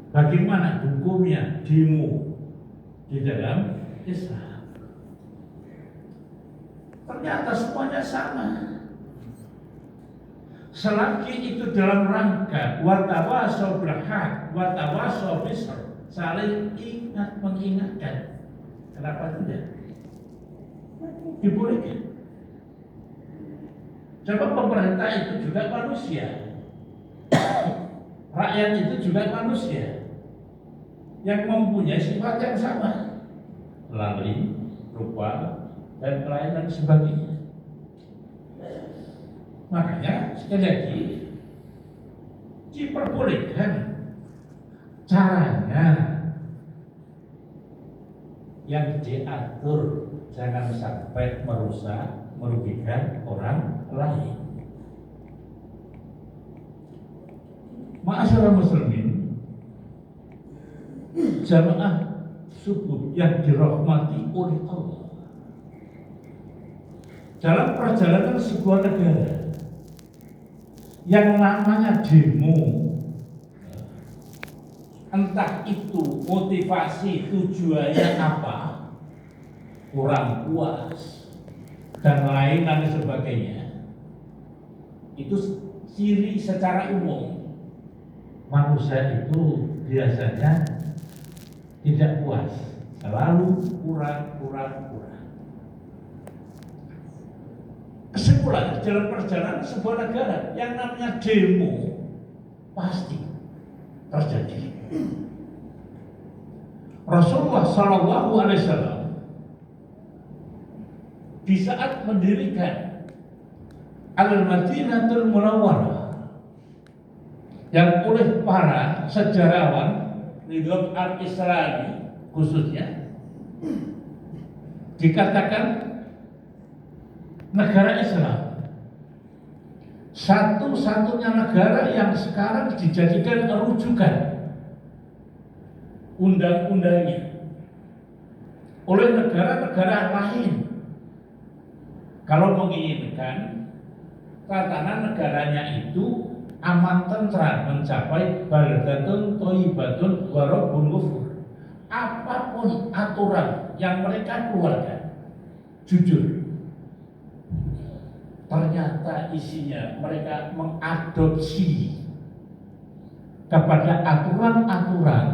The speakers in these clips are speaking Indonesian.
bagaimana hukumnya demo di dalam Islam. Ternyata semuanya sama. Selagi itu dalam rangka watawasau bil haq, watawasau bis sabr, saling ingat mengingatkan. Kenapa tidak? Dibolehkan. Coba pemerintah itu juga manusia, rakyat itu juga manusia yang mempunyai sifat yang sama, lalai, rupa, dan lain sebagainya. Makanya sekali lagi diperbolehkan, caranya yang diatur jangan sampai merusak, merugikan orang lain. Ma'asyiral muslimin, jamaah subuh yang dirahmati oleh Allah. Dalam perjalanan sebuah negara yang namanya demo, entah itu motivasi tujuannya apa, kurang puas dan lain sebagainya, itu ciri secara umum manusia itu biasanya tidak puas, selalu kurang. Kesimpulan dalam perjalanan sebuah negara yang namanya demo pasti terjadi. Rasulullah Shallallahu Alaihi Wasallam di saat mendirikan Al-Madinatul Munawwarah yang oleh para sejarawan Ridwan Al-Islami khususnya dikatakan negara Islam satu-satunya negara yang sekarang dijadikan rujukan undang-undangnya oleh negara-negara lain. Kalau menginginkan tatanan negaranya itu aman tentram, mencapai baldatun thayyibatun wa rabbun ghafur. Apapun aturan yang mereka keluarkan, jujur, ternyata isinya mereka mengadopsi kepada aturan-aturan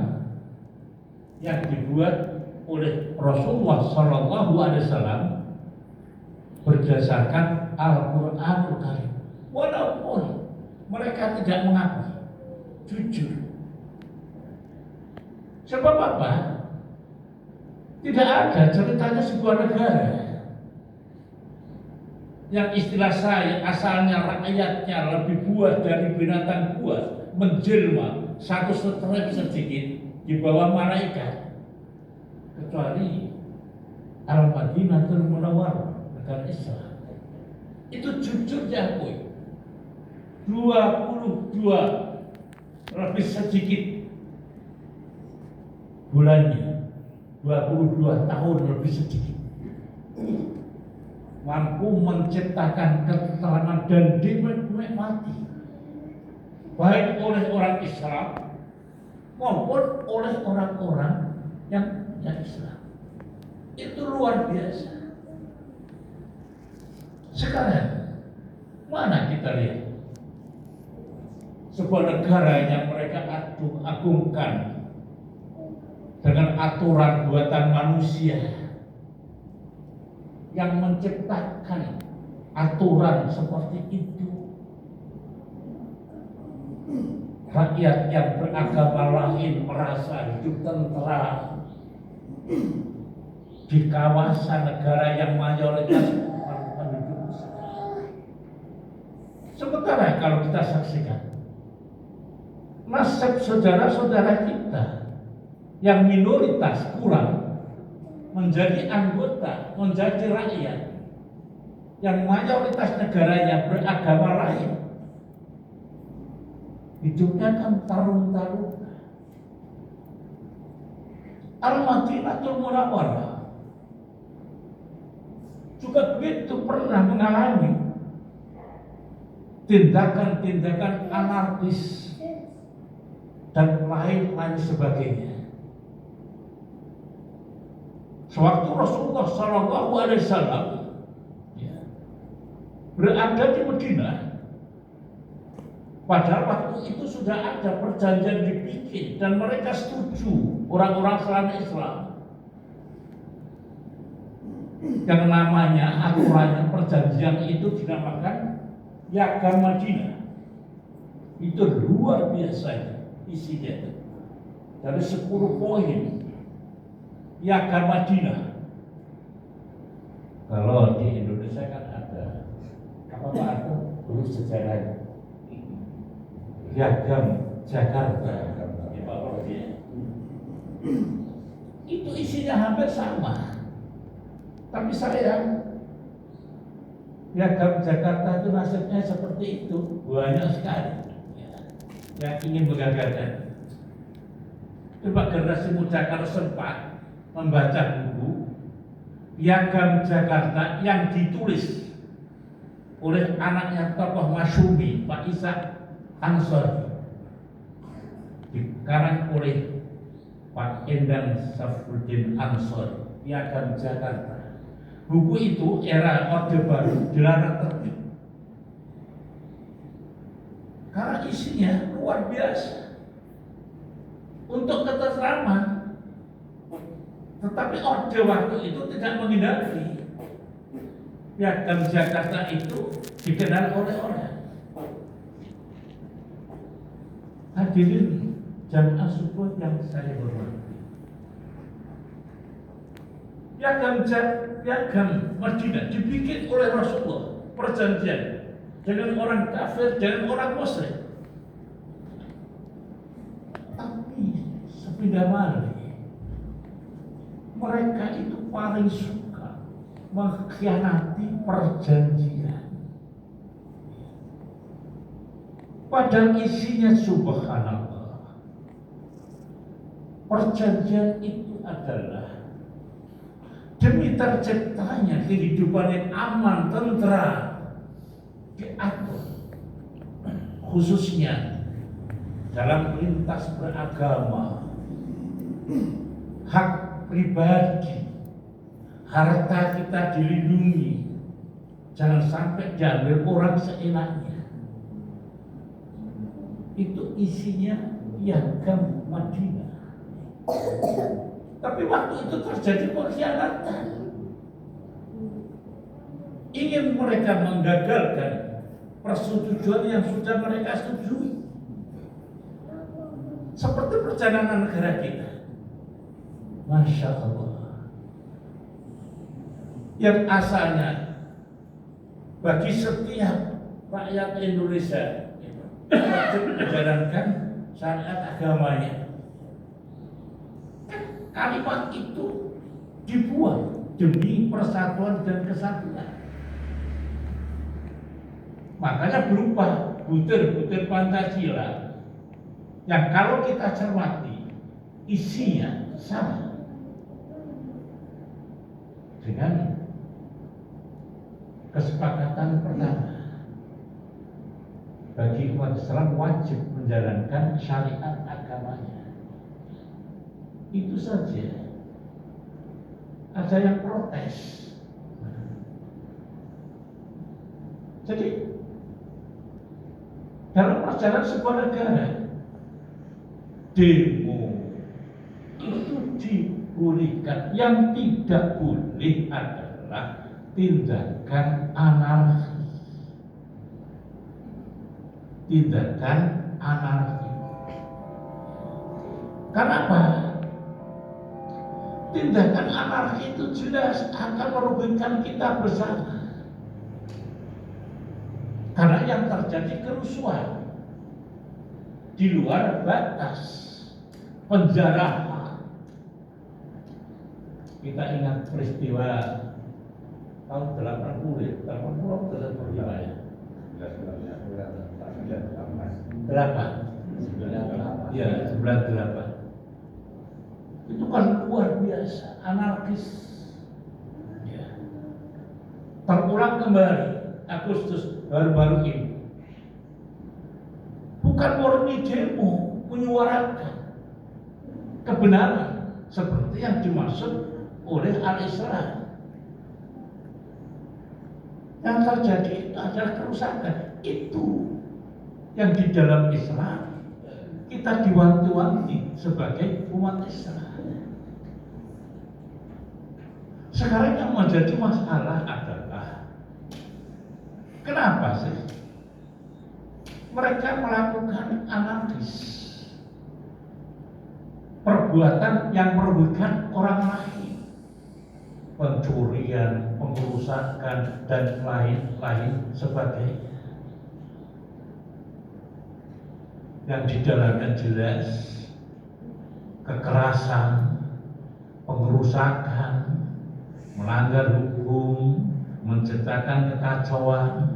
yang dibuat oleh Rasulullah Shallallahu Alaihi Wasallam berdasarkan Al-Quranul Karim. Walaupun mereka tidak mengakui, jujur. Sebab apa? Tidak ada ceritanya sebuah negara yang istilah saya asalnya rakyatnya lebih buas dari binatang buas, menjelma satu strek sedikit di bawah malaikat, kecuali Al-Madinatul Munawwarah, negara Islam. Itu jujur diakui 22 lebih sedikit bulannya, 22 tahun lebih sedikit, mampu menciptakan ketentraman dan dinikmati baik oleh orang Islam maupun oleh orang-orang yang Islam. Itu luar biasa. Sekarang mana kita lihat sebuah negara yang mereka agungkan dengan aturan buatan manusia, yang menciptakan aturan seperti itu. Rakyat yang beragama lain merasa hidup tentram di kawasan negara yang mayoritas penduduk Muslim. Sementara kalau kita saksikan nasib saudara-saudara kita yang minoritas kurang menjadi anggota, menjadi rakyat yang mayoritas negaranya beragama lain, hidupnya kan tarung-tarung. Al-Madinatul Munawwarah juga begitu pernah mengalami tindakan-tindakan anarkis dan lain-lain sebagainya. Sewaktu Rasulullah Shallallahu Alaihi Wasallam berada di Madinah, padahal waktu itu sudah ada perjanjian dibikin dan mereka setuju, orang-orang selain Islam, yang namanya aturannya perjanjian itu dinamakan Piagam Madinah. Itu luar biasa isinya, dari 10 poin Piagam Madinah. Kalau di Indonesia kan ada apa itu dulu sejarahnya Piagam Jakarta. Itu isinya hampir sama. Tapi sayang, Piagam Jakarta itu nasibnya seperti itu, banyak sekali yang ingin menggagalkan. Coba generasi muda kalau sempat membaca buku Piagam Jakarta yang ditulis oleh anaknya tokoh Masyumi, Pak Ishak Ansori, dikarang oleh Pak Endang Safruddin Ansori, Piagam Jakarta. Buku itu era Orde Baru dilarang terbit karena isinya luar biasa untuk ketentraman. Tetapi Orde waktu itu tidak menghindari Piagam Jakarta itu dikenal oleh orang. Hadirin jamaah subuh yang saya hormati, Piagam Madinah dibikin oleh Rasulullah, perjanjian dengan orang kafir, dengan orang musyrik. Tapi sepindah balik, mereka itu paling suka mengkhianati perjanjian. Padahal isinya subhanallah, perjanjian itu adalah demi terciptanya kehidupan yang aman, tentram, diatur khususnya dalam lintas beragama, hak pribadi, harta kita dilindungi, jangan sampai diambil orang seenaknya. Itu isinya Piagam Madinah. Tapi waktu itu terjadi pengkhianatan. Ingin mereka menggagalkan persetujuan yang sudah mereka setujui. Seperti perjalanan negara kita. Masya Allah. Yang asalnya bagi setiap rakyat Indonesia wajib menjalankan syariat agamanya. Kalimat itu dibuat demi persatuan dan kesatuan. Makanya berubah butir-butir Pancasila yang kalau kita cermati isinya sama dengan kesepakatan pertama, bagi umat Islam wajib menjalankan syariat agamanya. Itu saja. Ada yang protes. Jadi dalam perjalanan sebuah negara, demo itu dibolehkan. Yang tidak boleh adalah tindakan anarki. Tindakan anarki. Kenapa? Tindakan anarki itu jelas akan merugikan kita bersama. Karena yang terjadi kerusuhan di luar batas, penjarahan. Kita ingat peristiwa tahun 80, ya. Berapa? 98. Ya, 98. Itu kan luar biasa, anarkis. Ya. Terulang kembali Agustus baru-baru ini. Bukan murni demo, menyuarakan kebenaran seperti yang dimaksud oleh Al-Isra. Yang terjadi itu adalah kerusakan. Itu yang di dalam Islam kita diwanti-wanti sebagai umat Islam. Sekarang yang menjadi masalah adalah kenapa sih mereka melakukan anarkis, perbuatan yang merugikan orang lain, pencurian, pengrusakan, dan lain-lain sebagainya. Yang di dalamnya jelas kekerasan, pengrusakan, melanggar hukum, menciptakan kekacauan,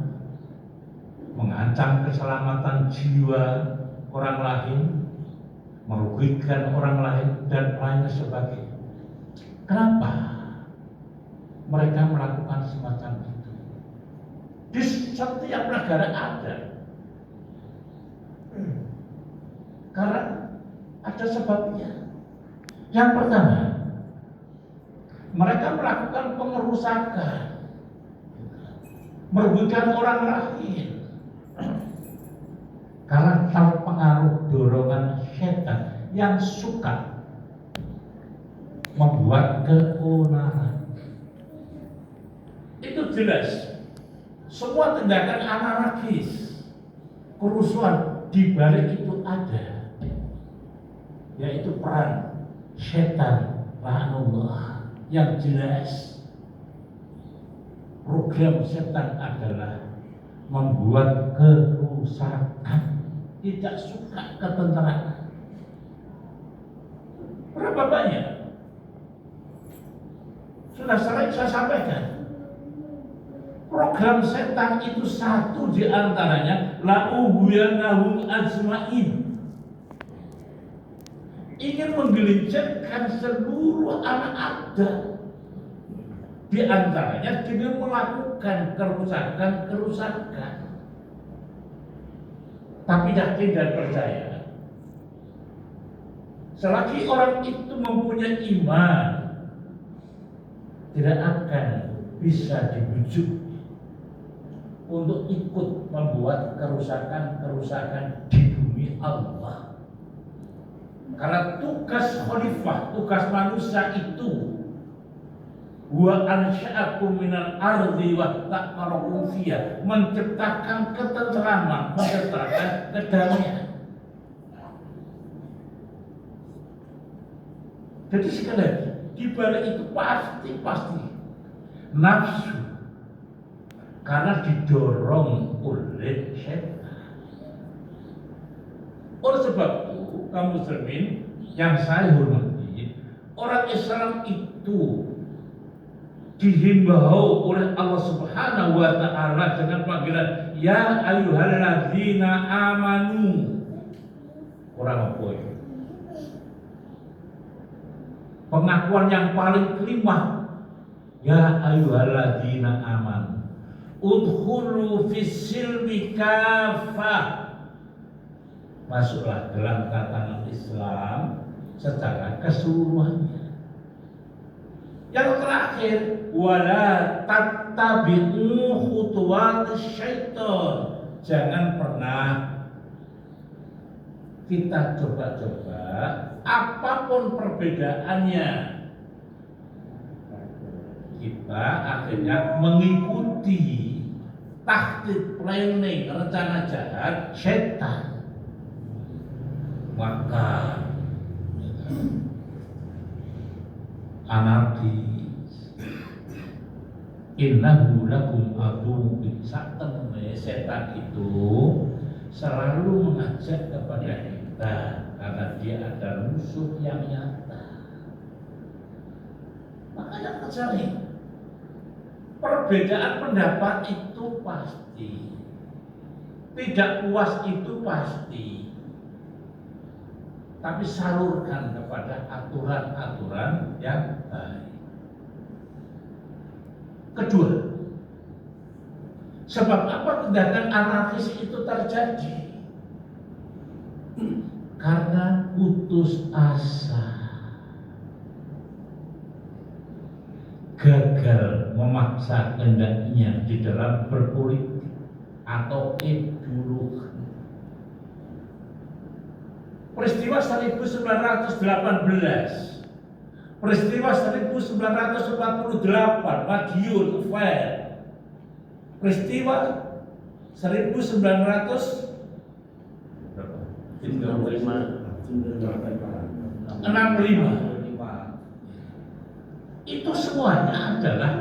mengancam keselamatan jiwa orang lain, merugikan orang lain, dan lain sebagainya. Kenapa mereka melakukan semacam itu? Di setiap negara ada. Karena ada sebabnya. Yang pertama, mereka melakukan pengerusakan, merugikan orang lain karena terpengaruh dorongan setan yang suka membuat keonaran. Itu jelas. Semua tindakan anarkis, kerusuhan di balik itu ada, yaitu peran setan la'nullah. Yang jelas program setan adalah membuat kerusakan, tidak suka ketentraman. Berapa banyak? Sudah sering saya sampaikan. Program setan itu satu di antaranya la'uhyanahum ajma'in. Ingin menggelincirkan seluruh anak Adam, di antaranya dengan melakukan kerusakan. Tapi yakin dan percaya, selagi orang itu mempunyai iman, tidak akan bisa dibujuk untuk ikut membuat kerusakan di bumi Allah. Karena tugas khalifah, tugas manusia itu wa ansha'akum minal ardi wa ta'marakum fiha, menciptakan ketentraman, menciptakan kedamaian. Jadi sekali lagi, di balik itu pasti nafsu, karena didorong oleh setan. Oleh sebab itu, kaum muslimin yang saya hormati, orang Islam itu dihimbau oleh Allah Subhanahu wa ta'ala dengan panggilan ya ayyuhalladzina amanu. Orang apa itu? Pengakuan yang paling kelima, ya ayyuhalladzina amanu udkhulu fis-silmi kafah. Masuklah dalam tatanan Islam secara keseluruhannya. Yang terakhir, wala tattabi'u khutuwatis syaitan. Jangan pernah kita coba-coba apapun perbedaannya, kita akhirnya mengikuti taktik planning, rencana jahat setan. Maka anarkis, innahu lakum aduwwun, setan itu selalu mengajak kepada kita karena dia ada musuh yang nyata. Makanya terjadi perbedaan pendapat itu pasti, tidak puas itu pasti. Tapi salurkan kepada aturan-aturan yang baik. Kedua, sebab apa tindakan anarkis itu terjadi? karena putus asa, gagal memaksa kehendaknya di dalam berpolitik atau ideologi. Peristiwa 1918, peristiwa 1948, Madiun Affair, peristiwa 1965, itu semuanya adalah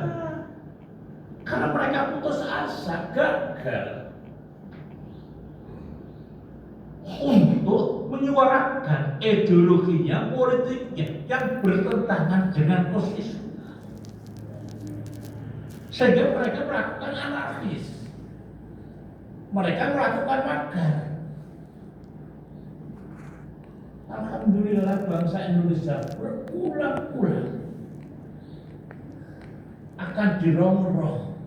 karena mereka putus asa, gagal untuk menyuarakan ideologinya, politiknya yang bertentangan dengan posisi, sehingga mereka melakukan anarkis, mereka melakukan makar. Alhamdulillah bangsa Indonesia berulang-ulang akan dirongrong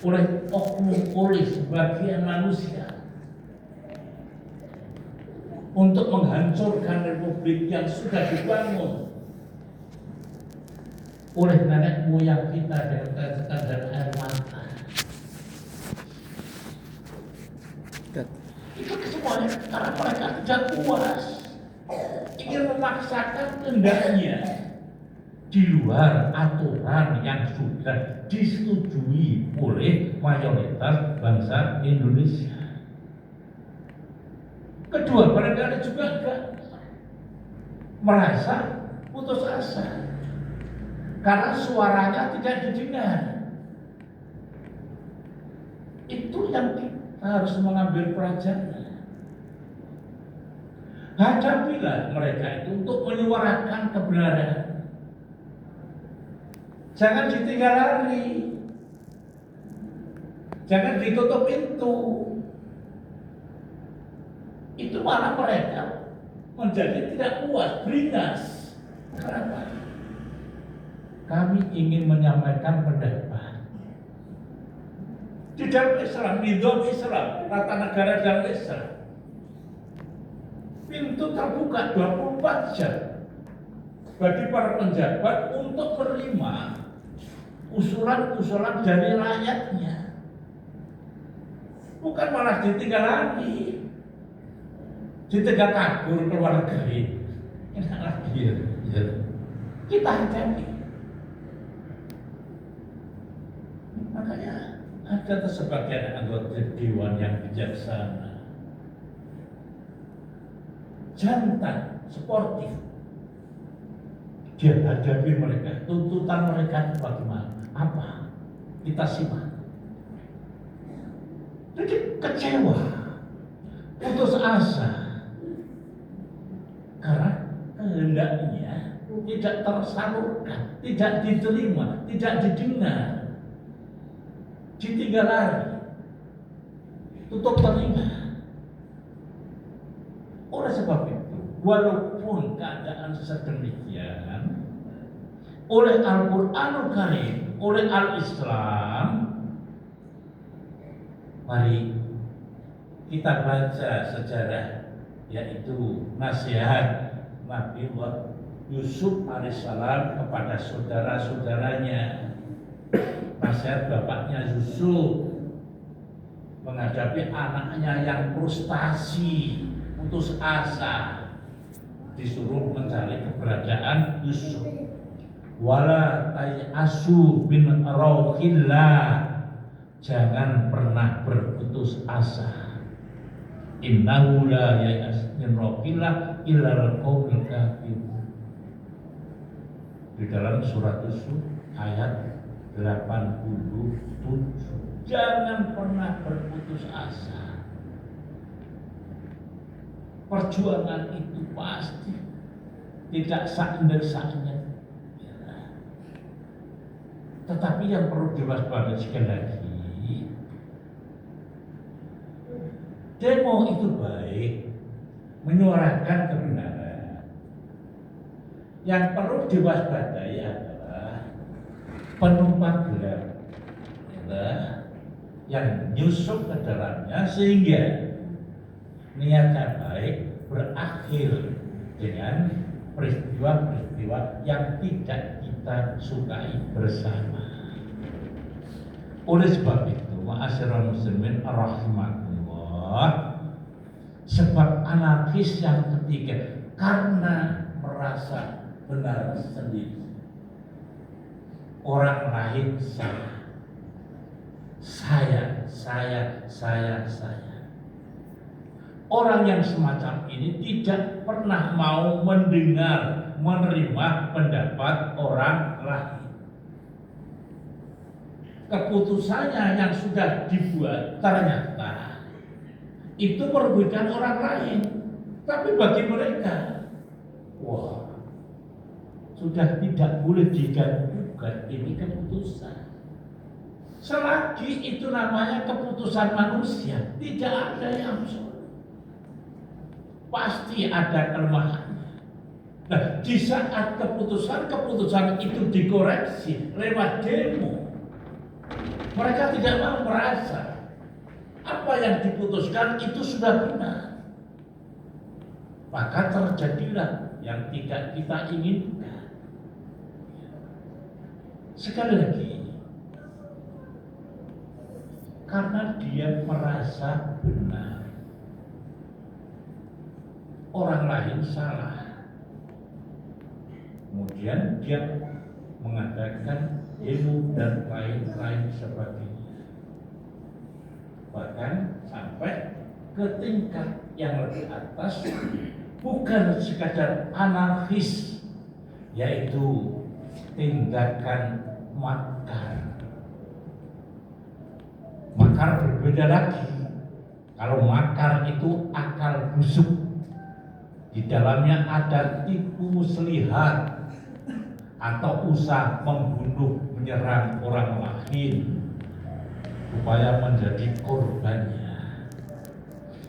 oleh oknum, oleh sebagian manusia untuk menghancurkan republik yang sudah dibangun oleh nenek moyang kita dengan tetesan dan air mata. Itu semuanya karena mereka tidak puas, ingin memaksakan kehendaknya di luar aturan yang sudah disetujui oleh mayoritas bangsa Indonesia. Kedua, barangkali juga merasa putus asa karena suaranya tidak didengar. Itu yang kita harus mengambil pelajaran. Hadapilah mereka itu untuk menyuarakan kebenaran. Jangan ditinggal lari, jangan ditutup pintu. Itu malah mereka menjadi tidak puas, beringas. Kenapa? Kami ingin menyampaikan pendapat di dalam Islam, nizam Islam, tata negara dalam Islam. Pintu terbuka 24 jam bagi para penjabat untuk menerima usulan-usulan dari rakyatnya, bukan malah ditinggal lagi, ditinggal kabur ke luar negeri. Enak lagi ya. Kita hadapi. Makanya ada sebagian anggota dewan yang bijaksana, jantan, sportif. Dia hadapi mereka, tuntutan mereka bagaimana? Apa? Kita simak. Jadi kecewa, putus asa, karena kehendaknya tidak tersalurkan, tidak diterima, tidak didengar, ditinggal lari, tutup telinga. Oleh sebab itu, walaupun keadaan sedemikian, oleh Al-Quranul Karim, oleh Al-Islam, mari kita baca sejarah, yaitu nasihat Nabi Yusuf alaihissalam kepada saudara-saudaranya. Nasihat bapaknya Yusuf menghadapi anaknya yang frustasi, putus asa, disuruh mencari keberadaan Yusuf. Wala tayasu bin rauhillah, jangan pernah berputus asa. Innahu la ya'as min rauhillah illal qaumul kafirun. Di dalam surat Yusuf ayat 87. Jangan pernah berputus asa. Perjuangan itu pasti tidak sakit-sakitnya. Tetapi yang perlu diwaspadai sekali lagi, demo itu baik, menyuarakan kebenaran. Yang perlu diwaspadai adalah penumpang gelap, yang nyusup ke dalamnya sehingga niatnya baik berakhir dengan peristiwa-peristiwa yang tidak kita sukai bersama. Oleh sebab itu, ma'asyiral muslimin rahimakumullah, sebab anarkis yang ketiga karena merasa benar sendiri. Orang lain salah. Saya. Orang yang semacam ini tidak pernah mau mendengar, menerima pendapat orang lain. Keputusannya yang sudah dibuat ternyata itu merugikan orang lain. Tapi bagi mereka, wah, sudah tidak boleh diganggu ini keputusan. Selagi itu namanya keputusan manusia, tidak ada yang absolut. Pasti ada kelemahannya. Nah, di saat keputusan itu dikoreksi lewat demo, mereka tidak mau merasa apa yang diputuskan itu sudah benar. Maka terjadilah yang tidak kita inginkan. Sekali lagi, karena dia merasa benar, orang lain salah. Kemudian dia mengadakan demo dan lain-lain sebagainya. Bahkan sampai ke tingkat yang lebih atas, bukan sekadar anarkis, yaitu tindakan makar. Makar berbeda lagi. Kalau makar itu akal busuk, di dalamnya ada tipu muslihat atau usaha membunuh, menyerang orang lain supaya menjadi korbannya.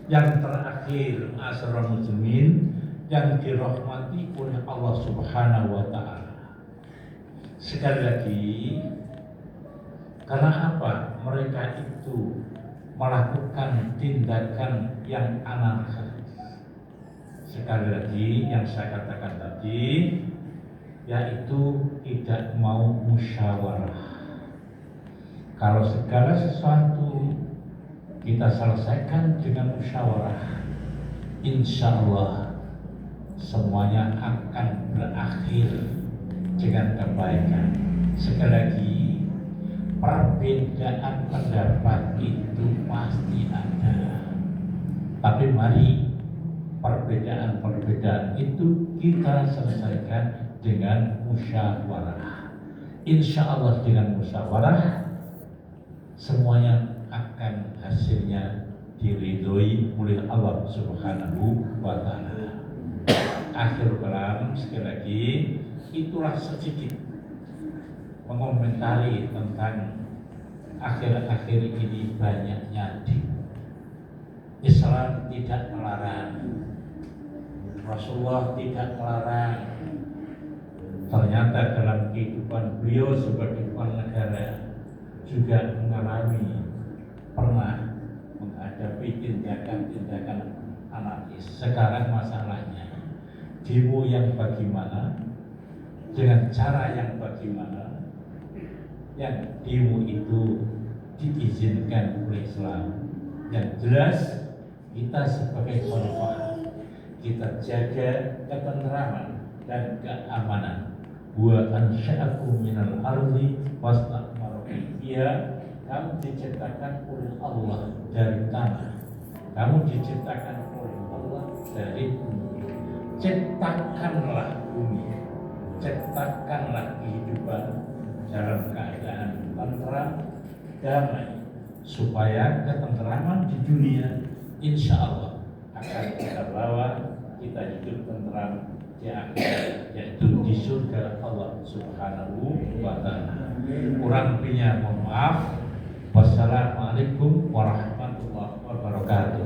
Yang terakhir, ma'asyiral muslimin yang dirahmati oleh Allah Subhanahu wa taala. Sekali lagi, karena apa? Mereka itu melakukan tindakan yang anarkis. Sekali lagi yang saya katakan tadi, yaitu tidak mau musyawarah. Kalau segala sesuatu kita selesaikan dengan musyawarah, insya Allah semuanya akan berakhir dengan kebaikan. Sekali lagi, perbedaan pendapat itu pasti ada. Tapi mari perbedaan itu kita selesaikan dengan musyawarah. Insya Allah dengan musyawarah semuanya akan hasilnya diridhoi oleh Allah Subhanahu wa taala. Akhir kalam, sekali lagi, itulah sedikit mengomentari tentang akhir-akhir ini banyaknya demo. Islam tidak melarang, Rasulullah tidak melarang. Ternyata dalam kehidupan beliau sebagai kepala negara juga mengalami, pernah menghadapi tindakan-tindakan anarkis. Sekarang masalahnya demo yang bagaimana, dengan cara yang bagaimana, yang demo itu diizinkan oleh Islam. Yang jelas kita sebagai khalifah, kita jaga ketentraman dan keamanan. Wa ansya'akum minal ardi wasta'maru fiha. Kamu diciptakan oleh Allah dari tanah. Kamu diciptakan oleh Allah dari bumi. Ciptakanlah bumi, ciptakanlah kehidupan dalam keadaan tentram, damai, supaya ketentraman di dunia insya Allah akan kita bawa, kita hidup tentram di akhirat, yaitu di surga Allah Subhanahu wa taala. Kurang lebihnya mohon maaf. Wassalamualaikum warahmatullahi wabarakatuh.